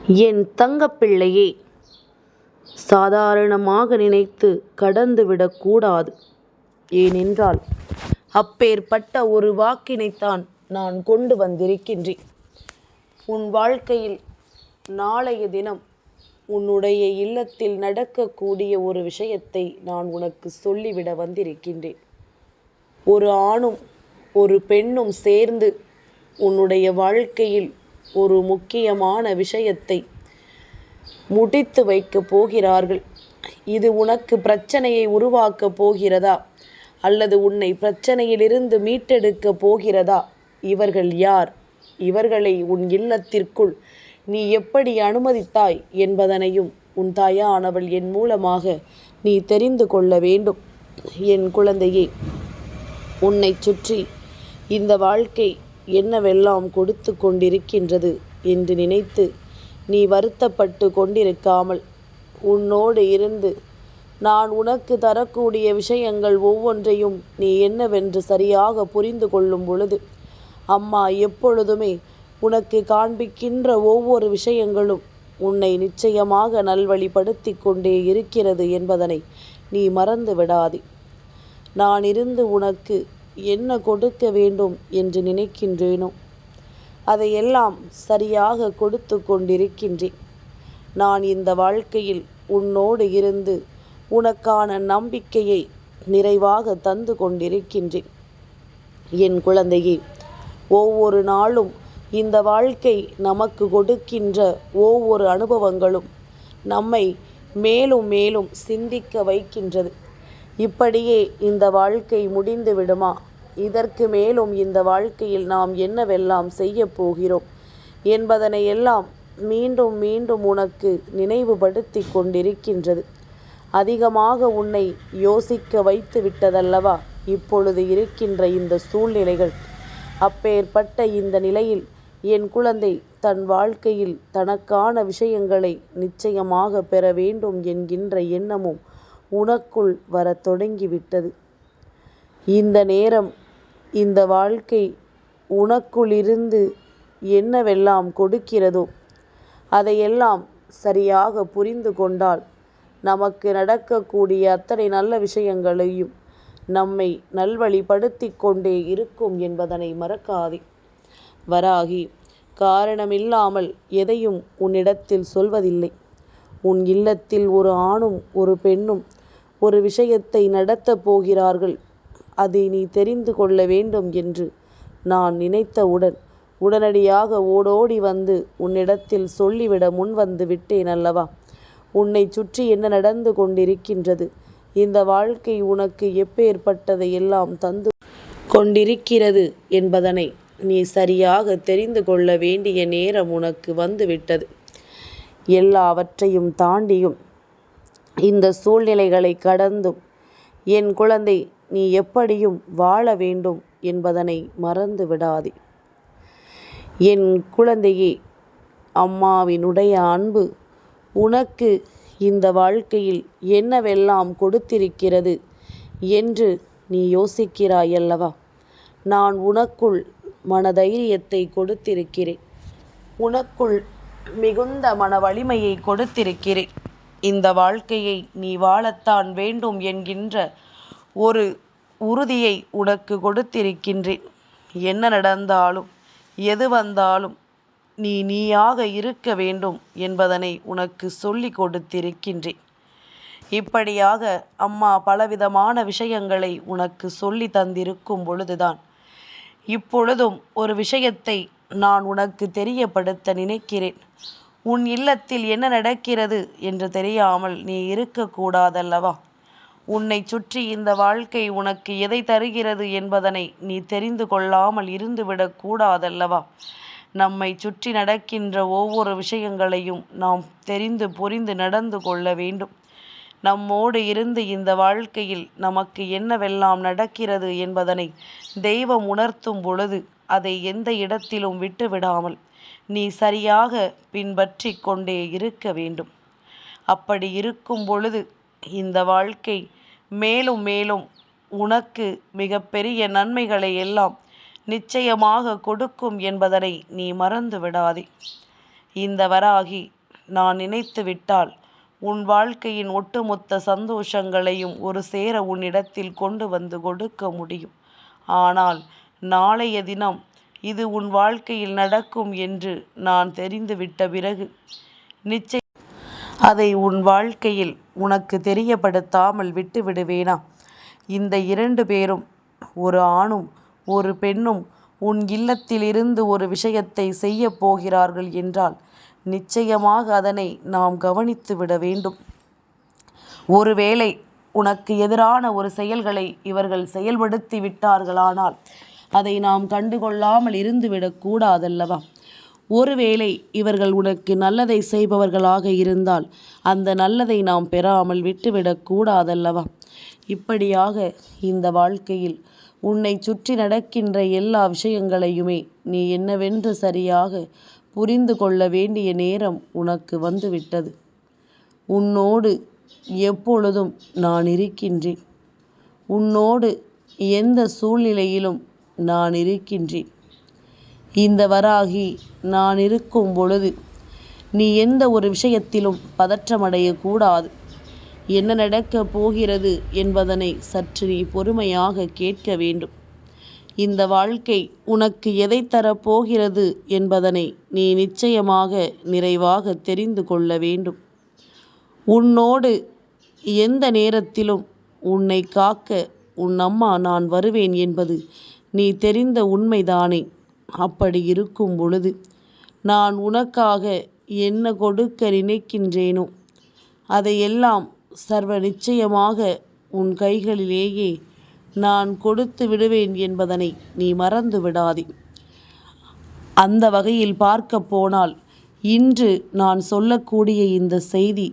என் தங்கப்பிள்ளையே, சாதாரணமாக நினைத்து கடந்துவிடக்கூடாது. ஏனென்றால் அப்பேற்பட்ட ஒரு வாக்கினைத்தான் நான் கொண்டு வந்திருக்கின்றேன். உன் வாழ்க்கையில் நாளைய தினம் உன்னுடைய இல்லத்தில் நடக்கக்கூடிய ஒரு விஷயத்தை நான் உனக்கு சொல்லிவிட வந்திருக்கின்றேன். ஒரு ஆணும் ஒரு பெண்ணும் சேர்ந்து உன்னுடைய வாழ்க்கையில் ஒரு முக்கியமான விஷயத்தை முடித்து வைக்கப் போகிறார்கள். இது உனக்கு பிரச்சனையை உருவாக்கப் போகிறதா, அல்லது உன்னை பிரச்சனையிலிருந்து மீட்டெடுக்கப் போகிறதா? இவர்கள் யார்? இவர்களை உன் இல்லத்திற்குள் நீ எப்படி அனுமதித்தாய் என்பதனையும் உன் தாயானவள் என் மூலமாக நீ தெரிந்து கொள்ள வேண்டும். என் குழந்தையே, உன்னை சுற்றி இந்த வாழ்க்கை என்னவெல்லாம் கொடுத்து கொண்டிருக்கின்றது என்று நினைத்து நீ வருத்தப்பட்டு கொண்டிருக்காமல், உன்னோடு இருந்து நான் உனக்கு தரக்கூடிய விஷயங்கள் ஒவ்வொன்றையும் நீ என்னவென்று சரியாக புரிந்து கொள்ளும் பொழுது, அம்மா எப்பொழுதுமே உனக்கு காண்பிக்கின்ற ஒவ்வொரு விஷயங்களும் உன்னை நிச்சயமாக நல்வழிப்படுத்தி கொண்டே இருக்கிறது என்பதனை நீ மறந்து விடாதே. நான் இருந்து உனக்கு என்ன கொடுக்க வேண்டும் என்று நினைக்கின்றேனோ அதையெல்லாம் சரியாக கொடுத்து கொண்டிருக்கின்றேன். நான் இந்த வாழ்க்கையில் உன்னோடு இருந்து உனக்கான நம்பிக்கையை நிறைவாக தந்து கொண்டிருக்கின்றேன். என் குழந்தையே, ஒவ்வொரு நாளும் இந்த வாழ்க்கை நமக்கு கொடுக்கின்ற ஒவ்வொரு அனுபவங்களும் நம்மை மேலும் மேலும் சிந்திக்க வைக்கின்றது. இப்படியே இந்த வாழ்க்கை முடிந்து விடுமா? இதற்கு மேலும் இந்த வாழ்க்கையில் நாம் என்னவெல்லாம் செய்ய போகிறோம் என்பதனை எல்லாம் மீண்டும் மீண்டும் உனக்கு நினைவுபடுத்தி கொண்டிருக்கின்றது. அதிகமாக உன்னை யோசிக்க வைத்து விட்டதல்லவா இப்பொழுது இருக்கின்ற இந்த சூழ்நிலைகள். அப்பேற்பட்ட இந்த நிலையில் என் குழந்தை தன் வாழ்க்கையில் தனக்கான விஷயங்களை நிச்சயமாக பெற வேண்டும் என்கின்ற எண்ணமும் உனக்குள் வர தொடங்கிவிட்டது. இந்த நேரம் இந்த வாழ்க்கை உனக்குள்ளிருந்து என்னவெல்லாம் கொடுக்கிறதோ அதையெல்லாம் சரியாக புரிந்து கொண்டால் நமக்கு நடக்கக்கூடிய அத்தனை நல்ல விஷயங்களையும் நம்மை நல்வழிப்படுத்தி கொண்டே இருக்கும் என்பதனை மறக்காதே. வராகி காரணமில்லாமல் எதையும் உன்னிடத்தில் சொல்வதில்லை. உன் இல்லத்தில் ஒரு ஆணும் ஒரு பெண்ணும் ஒரு விஷயத்தை நடத்தப் போகிறார்கள். அதை நீ தெரிந்து கொள்ள வேண்டும் என்று நான் நினைத்தவுடன் உடனடியாக ஓடோடி வந்து உன்னிடத்தில் சொல்லிவிட முன்வந்து விட்டேன் அல்லவா? உன்னை சுற்றி என்ன நடந்து கொண்டிருக்கின்றது, இந்த வாழ்க்கை உனக்கு எப்பேற்பட்டதை எல்லாம் தந்து கொண்டிருக்கிறது என்பதனை நீ சரியாக தெரிந்து கொள்ள வேண்டிய நேரம் உனக்கு வந்துவிட்டது. எல்லாவற்றையும் தாண்டியும் இந்த சூழ்நிலைகளை கடந்தும் என் குழந்தை நீ எப்படியும் வாழ வேண்டும் என்பதனை மறந்து விடாதே. என் குழந்தையே, அம்மாவினுடைய அன்பு உனக்கு இந்த வாழ்க்கையில் என்னவெல்லாம் கொடுத்திருக்கிறது என்று நீ யோசிக்கிறாயல்லவா? நான் உனக்குள் மனதைரியத்தை கொடுத்திருக்கிறேன். உனக்குள் மிகுந்த மன வலிமையை கொடுத்திருக்கிறேன். இந்த வாழ்க்கையை நீ வாழத்தான் வேண்டும் என்கின்ற ஒரு உறுதியை உனக்கு கொடுத்திருக்கின்றேன். என்ன நடந்தாலும் எது வந்தாலும் நீயாக இருக்க வேண்டும் என்பதனை உனக்கு சொல்லி கொடுத்திருக்கின்றேன். இப்படியாக அம்மா பலவிதமான விஷயங்களை உனக்கு சொல்லி தந்திருக்கும் பொழுதுதான் இப்பொழுதும் ஒரு விஷயத்தை நான் உனக்கு தெரியப்படுத்த நினைக்கிறேன். உன் இல்லத்தில் என்ன நடக்கிறது என்று தெரியாமல் நீ இருக்கக்கூடாதல்லவா? உன்னை சுற்றி இந்த வாழ்க்கை உனக்கு எதை தருகிறது என்பதனை நீ தெரிந்து கொள்ளாமல் இருந்துவிடக் கூடாதல்லவா? நம்மை சுற்றி நடக்கின்ற ஒவ்வொரு விஷயங்களையும் நாம் தெரிந்து புரிந்து நடந்து கொள்ள வேண்டும். நம்மோடு இருந்து இந்த வாழ்க்கையில் நமக்கு என்னவெல்லாம் நடக்கிறது என்பதனை தெய்வம் உணர்த்தும் பொழுது அதை எந்த இடத்திலும் விட்டுவிடாமல் நீ சரியாக பின்பற்றி கொண்டே இருக்க வேண்டும். அப்படி இருக்கும் பொழுது இந்த வாழ்க்கை மேலும் மேலும் உனக்கு மிகப்பெரிய நன்மைகளை எல்லாம் நிச்சயமாக கொடுக்கும் என்பதனை நீ மறந்து விடாதே. இந்த வராகி நான் நினைத்து விட்டால் உன் வாழ்க்கையின் ஒட்டுமொத்த சந்தோஷங்களையும் ஒரு சேர உன்னிடத்தில் கொண்டு வந்து கொடுக்க முடியும். ஆனால் நாளைய தினம் இது உன் வாழ்க்கையில் நடக்கும் என்று நான் தெரிந்துவிட்ட பிறகு நிச்சயம் அதை உன் வாழ்க்கையில் உனக்கு தெரியப்படுத்தாமல் விட்டு விடுவேனா? இந்த 2 பேரும், ஒரு ஆணும் ஒரு பெண்ணும் உன் இல்லத்திலிருந்து ஒரு விஷயத்தை செய்ய போகிறார்கள் என்றால் நிச்சயமாக அதனை நாம் கவனித்து விட வேண்டும். ஒருவேளை உனக்கு எதிரான ஒரு செயல்களை இவர்கள் செயல்படுத்தி விட்டார்களானால் அதை நாம் கண்டுகொள்ளாமல் இருந்துவிடக்கூடாதல்லவா? ஒருவேளை இவர்கள் உனக்கு நல்லதை செய்பவர்களாக இருந்தால் அந்த நல்லதை நாம் பெறாமல் விட்டுவிடக்கூடாதல்லவா? இப்படியாக இந்த வாழ்க்கையில் உன்னை சுற்றி நடக்கின்ற எல்லா விஷயங்களையுமே நீ என்னவென்று சரியாக புரிந்து கொள்ள வேண்டிய நேரம் உனக்கு வந்துவிட்டது. உன்னோடு எப்பொழுதும் நான் இருக்கின்றேன். உன்னோடு எந்த சூழ்நிலையிலும் நான் இருக்கின்றேன். இந்த வராகி நான் இருக்கும் பொழுது நீ எந்த ஒரு விஷயத்திலும் பதற்றமடையக்கூடாது. என்ன நடக்கப் போகிறது என்பதனை சற்று நீ பொறுமையாக கேட்க வேண்டும். இந்த வாழ்க்கை உனக்கு எதை தரப்போகிறது என்பதனை நீ நிச்சயமாக நிறைவாக தெரிந்து கொள்ள வேண்டும். உன்னோடு எந்த நேரத்திலும் உன்னை காக்க உன் அம்மா நான் வருவேன் என்பது நீ தெரிந்த உண்மைதானே? அப்படி இருக்கும் பொழுது நான் உனக்காக என்ன கொடுக்க நினைக்கின்றேனோ அதையெல்லாம் சர்வ நிச்சயமாக உன் கைகளிலேயே நான் கொடுத்து விடுவேன் என்பதனை நீ மறந்து விடாதே. அந்த வகையில் பார்க்க போனால் இன்று நான் சொல்லக்கூடிய இந்த செய்தி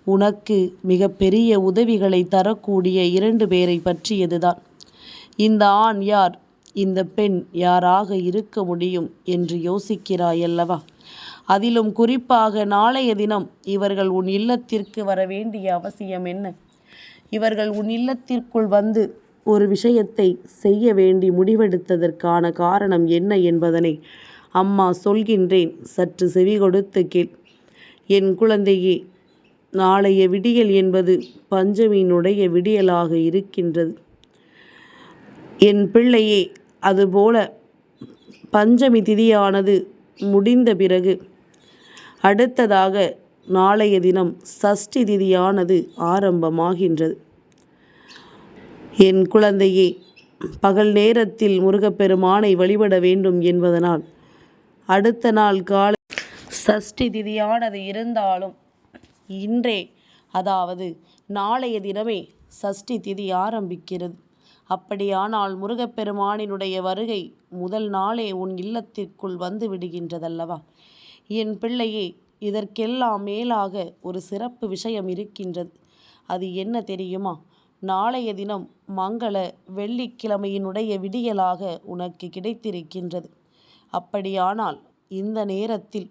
உனக்கு மிகப்பெரிய உதவிகளை தரக்கூடிய 2 பேரை பற்றியதுதான். இந்த ஆண் யார், இந்த பெண் யாராக இருக்க முடியும் என்று யோசிக்கிறாயல்லவா? அதிலும் குறிப்பாக நாளைய தினம் இவர்கள் உன் இல்லத்திற்கு வர வேண்டிய அவசியம் என்ன? இவர்கள் உன் இல்லத்திற்குள் வந்து ஒரு விஷயத்தை செய்ய வேண்டி முடிவெடுத்ததற்கான காரணம் என்ன என்பதனை அம்மா சொல்கின்றேன், சற்று செவி கொடுத்து கேள். என் குழந்தையே, நாளைய விடியல் என்பது பஞ்சமியினுடைய விடியலாக இருக்கின்றது. என் பிள்ளையே, அதுபோல பஞ்சமி திதியானது முடிந்த பிறகு அடுத்ததாக நாளைய தினம் சஷ்டி திதியானது ஆரம்பமாகின்றது. என் குழந்தையே, பகல் நேரத்தில் முருகப்பெருமானை வழிபட வேண்டும் என்பதனால் அடுத்த நாள் காலை சஷ்டி திதியானது இருந்தாலும் இன்றே, அதாவது நாளைய தினமே சஷ்டி திதி ஆரம்பிக்கிறது. அப்படியானால் முருகப்பெருமானினுடைய வருகை முதல் நாளே உன் இல்லத்திற்குள் வந்து விடுகின்றதல்லவா? என் பிள்ளையே, இதற்கெல்லாம் மேலாக ஒரு சிறப்பு விஷயம் இருக்கின்றது. அது என்ன தெரியுமா? நாளைய தினம் மங்கள வெள்ளிக்கிழமையினுடைய விடியலாக உனக்கு கிடைத்திருக்கின்றது. அப்படியானால் இந்த நேரத்தில்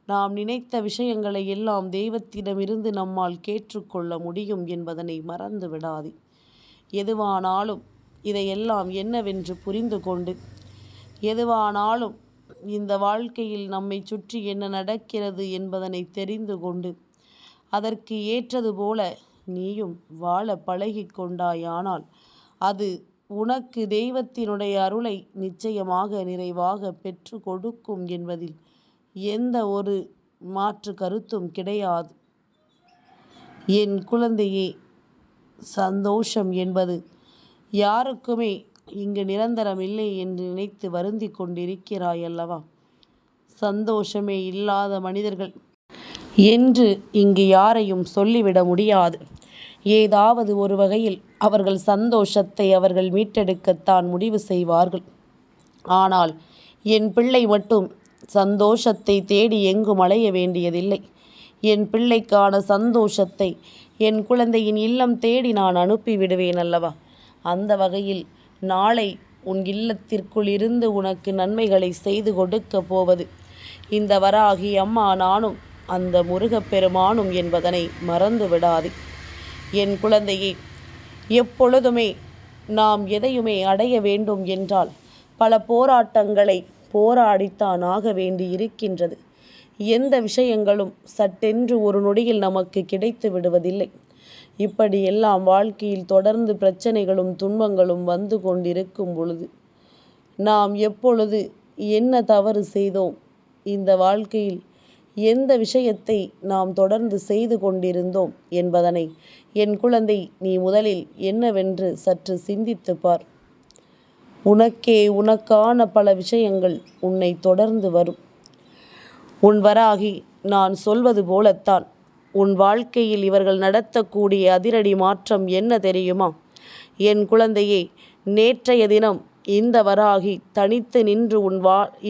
நாம் நினைத்த விஷயங்களை எல்லாம் தெய்வத்திடமிருந்து நம்மால் கேட்டுக்கொள்ள முடியும் என்பதனை மறந்து விடாதே. எதுவானாலும் இதையெல்லாம் என்னவென்று புரிந்து கொண்டு, எதுவானாலும் இந்த வாழ்க்கையில் நம்மை சுற்றி என்ன நடக்கிறது என்பதனை தெரிந்து கொண்டு அதற்கு ஏற்றது போல நீயும் வாழ பழகி கொண்டாயானால் அது உனக்கு தெய்வத்தினுடைய அருளை நிச்சயமாக நிறைவாக பெற்று கொடுக்கும் என்பதில் எந்த ஒரு மாற்று கருத்தும் கிடையாது. என் குழந்தையே, சந்தோஷம் என்பது யாருக்குமே இங்கு நிரந்தரமில்லை என்று நினைத்து வருந்தி கொண்டிருக்கிறாய் அல்லவா? சந்தோஷமே இல்லாத மனிதர்கள் என்று இங்கு யாரையும் சொல்லிவிட முடியாது. ஏதாவது ஒரு வகையில் அவர்கள் சந்தோஷத்தை அவர்கள் மீட்டெடுக்கத்தான் முடிவு செய்வார்கள். ஆனால் என் பிள்ளை மட்டும் சந்தோஷத்தை தேடி எங்கும் அலைய வேண்டியதில்லை. என் பிள்ளைக்கான சந்தோஷத்தை என் குழந்தையின் இல்லம் தேடி நான் அனுப்பிவிடுவேன் அல்லவா? அந்த வகையில் நாளை உன் இல்லத்திற்குள் இருந்து உனக்கு நன்மைகளை செய்து கொடுக்க போவது இந்த வராகி அம்மா நானும் அந்த முருகப்பெருமானும் என்பதனை மறந்து விடாதே. என் குழந்தையே, எப்பொழுதுமே நாம் எதையுமே அடைய வேண்டும் என்றால் பல போராட்டங்களை போராடித்தான் ஆக வேண்டி இருக்கின்றது. எந்த விஷயங்களும் சட்டென்று ஒரு நொடியில் நமக்கு கிடைத்து விடுவதில்லை. இப்படியெல்லாம் வாழ்க்கையில் தொடர்ந்து பிரச்சனைகளும் துன்பங்களும் வந்து கொண்டிருக்கும் பொழுது நாம் எப்பொழுது என்ன தவறு செய்தோம், இந்த வாழ்க்கையில் எந்த விஷயத்தை நாம் தொடர்ந்து செய்து கொண்டிருந்தோம் என்பதனை என் குழந்தை நீ முதலில் என்னவென்று சற்று சிந்தித்து பார். உனக்கான பல விஷயங்கள் உன்னை தொடர்ந்து வரும். உன் வராகி நான் சொல்வது போலத்தான் உன் வாழ்க்கையில் இவர்கள் நடத்தக்கூடிய அதிரடி மாற்றம் என்ன தெரியுமா? என் குழந்தையே, நேற்றைய தினம் இந்த வராகி தனித்து நின்று உன்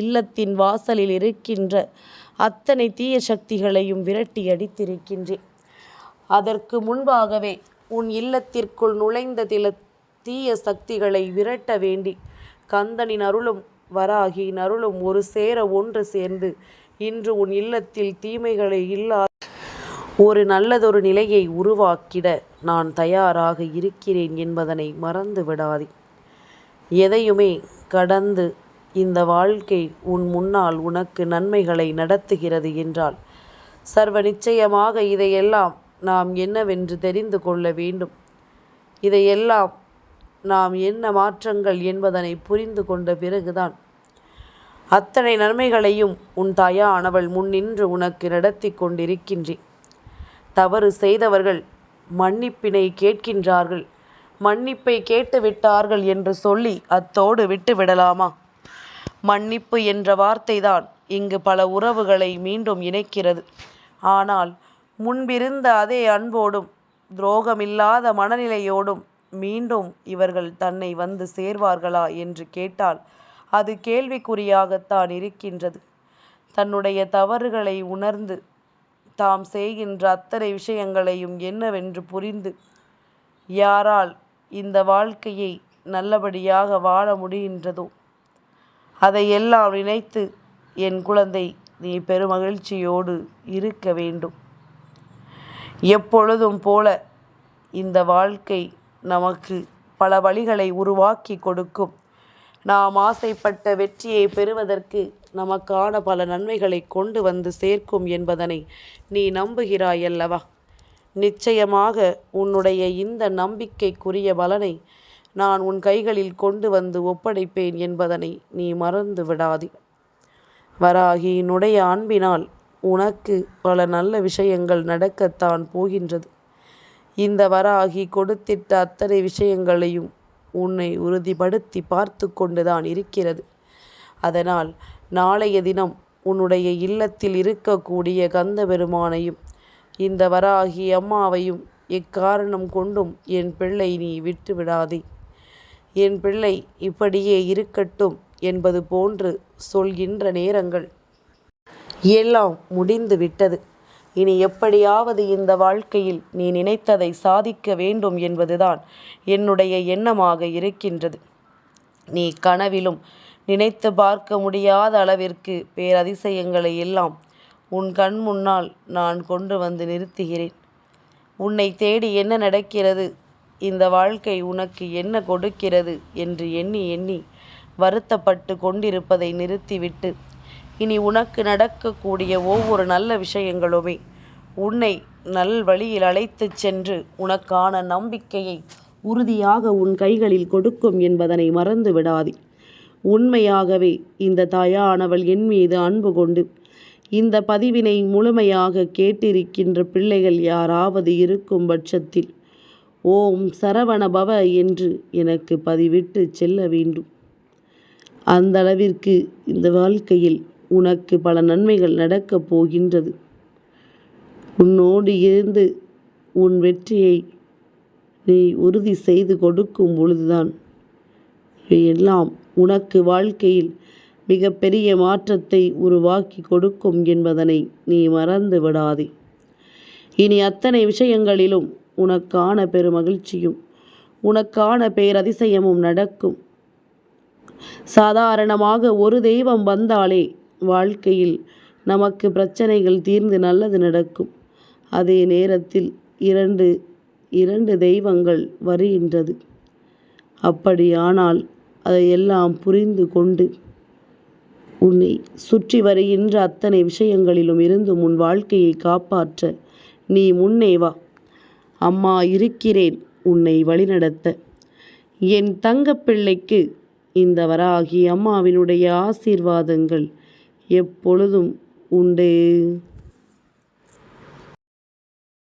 இல்லத்தின் வாசலில் இருக்கின்ற அத்தனை தீய சக்திகளையும் விரட்டி அடித்திருக்கின்றேன். அதற்கு முன்பாகவே உன் இல்லத்திற்குள் நுழைந்த சில தீய சக்திகளை விரட்ட வேண்டி கந்தனின் அருளும் வராகியின் அருளும் ஒரு சேர ஒன்று சேர்ந்து இன்று உன் இல்லத்தில் தீமைகளை இல்லாத ஒரு நல்லதொரு நிலையை உருவாக்கிட நான் தயாராக இருக்கிறேன் என்பதனை மறந்து விடாதே. எதையுமே கடந்து இந்த வாழ்க்கை உன் முன்னால் உனக்கு நன்மைகளை நடத்துகிறது என்றால் சர்வ நிச்சயமாக இதையெல்லாம் நாம் என்னவென்று தெரிந்து கொள்ள வேண்டும். இதையெல்லாம் நாம் என்ன மாற்றங்கள் என்பதனை புரிந்து கொண்ட பிறகுதான் அத்தனை நன்மைகளையும் உன் தாயானவள் முன்னின்று உனக்கு நடத்தி கொண்டிருக்கின்றேன். தவறு செய்தவர்கள் மன்னிப்பினை கேட்கின்றார்கள். மன்னிப்பை கேட்டுவிட்டார்கள் என்று சொல்லி அத்தோடு விட்டு விடலாமா? மன்னிப்பு என்ற வார்த்தைதான் இங்கு பல உறவுகளை மீண்டும் இணைக்கிறது. ஆனால் முன்பிருந்த அதே அன்போடும் துரோகமில்லாத மனநிலையோடும் மீண்டும் இவர்கள் தன்னை வந்து சேர்வார்களா என்று கேட்டால் அது கேள்விக்குறியாகத்தான் இருக்கின்றது. தன்னுடைய தவறுகளை உணர்ந்து தாம் செய்கின்ற அத்தனை விஷயங்களையும் என்னவென்று புரிந்து யாரால் இந்த வாழ்க்கையை நல்லபடியாக வாழ முடிகின்றதோ அதையெல்லாம் நினைத்து என் குழந்தை நீ பெருமகிழ்ச்சியோடு இருக்க வேண்டும். எப்பொழுதும் போல இந்த வாழ்க்கை நமக்கு பல வழிகளை உருவாக்கி கொடுக்கும். நாம் ஆசைப்பட்ட வெற்றியை பெறுவதற்கு நமக்கான பல நன்மைகளை கொண்டு வந்து சேர்க்கும் என்பதனை நீ நம்புகிறாய் அல்லவா? நிச்சயமாக உன்னுடைய இந்த நம்பிக்கைக்குரிய பலனை நான் உன் கைகளில் கொண்டு வந்து ஒப்படைப்பேன் என்பதனை நீ மறந்து விடாதே. வராகியினுடைய அன்பினால் உனக்கு பல நல்ல விஷயங்கள் நடக்கத்தான் போகின்றது. இந்த வராகி கொடுத்திட்ட அத்தனை விஷயங்களையும் உன்னை உறுதிப்படுத்தி பார்த்து கொண்டுதான் இருக்கிறது. அதனால் நாளைய தினம் உன்னுடைய இல்லத்தில் இருக்கக்கூடிய கந்த பெருமானையும் இந்த வராகி அம்மாவையும் எக்காரணம் கொண்டும் என் பிள்ளை நீ விட்டு விடாதே. என் பிள்ளை இப்படியே இருக்கட்டும் என்பது போன்று சொல்கின்ற நேரங்கள் எல்லாம் முடிந்து விட்டது. இனி எப்படியாவது இந்த வாழ்க்கையில் நீ நினைத்ததை சாதிக்க வேண்டும் என்பதுதான் என்னுடைய எண்ணமாக இருக்கின்றது. நீ கனவிலும் நினைத்து பார்க்க முடியாத அளவிற்கு பேரதிசயங்களை எல்லாம் உன் கண் முன்னால் நான் கொண்டு வந்து நிறுத்துகிறேன். உன்னை தேடி என்ன நடக்கிறது, இந்த வாழ்க்கை உனக்கு என்ன கொடுக்கிறது என்று எண்ணி எண்ணி வருத்தப்பட்டு கொண்டிருப்பதை நிறுத்திவிட்டு இனி உனக்கு நடக்கக்கூடிய ஒவ்வொரு நல்ல விஷயங்களுமே உன்னை நல் வழியில் அழைத்து சென்று உனக்கான நம்பிக்கையை உறுதியாக உன் கைகளில் கொடுக்கும் என்பதனை மறந்து விடாதே. உண்மையாகவே இந்த தாயானவள் என் மீது அன்பு கொண்டு இந்த பதிவினை முழுமையாக கேட்டிருக்கின்ற பிள்ளைகள் யாராவது இருக்கும் பட்சத்தில் ஓம் சரவண பவ என்று எனக்கு பதிவிட்டு செல்ல வேண்டும். அந்த அளவிற்கு இந்த வாழ்க்கையில் உனக்கு பல நன்மைகள் நடக்கப் போகின்றது. உன்னோடு இருந்து உன் வெற்றியை நீ உறுதி செய்து கொடுக்கும் பொழுதுதான் எல்லாம் உனக்கு வாழ்க்கையில் மிகப்பெரிய மாற்றத்தை உருவாக்கி கொடுக்கும் என்பதனை நீ மறந்து விடாதே. இனி அத்தனை விஷயங்களிலும் உனக்கான பெருமகிழ்ச்சியும் உனக்கான பேரதிசயமும் நடக்கும். சாதாரணமாக ஒரு தெய்வம் வந்தாலே வாழ்க்கையில் நமக்கு பிரச்சனைகள் தீர்ந்து நல்லது நடக்கும். அதே நேரத்தில் இரண்டு தெய்வங்கள் வருகின்றது. அப்படியானால் அதையெல்லாம் புரிந்து கொண்டு உன்னை சுற்றி வருகின்ற அத்தனை விஷயங்களிலும் இருந்து உன் வாழ்க்கையை காப்பாற்ற நீ முன்னே வா. அம்மா இருக்கிறேன் உன்னை வழிநடத்த. என் தங்கப்பிள்ளைக்கு இந்த வராகி அம்மாவினுடைய ஆசீர்வாதங்கள் எப்பொழுதும் உண்டு.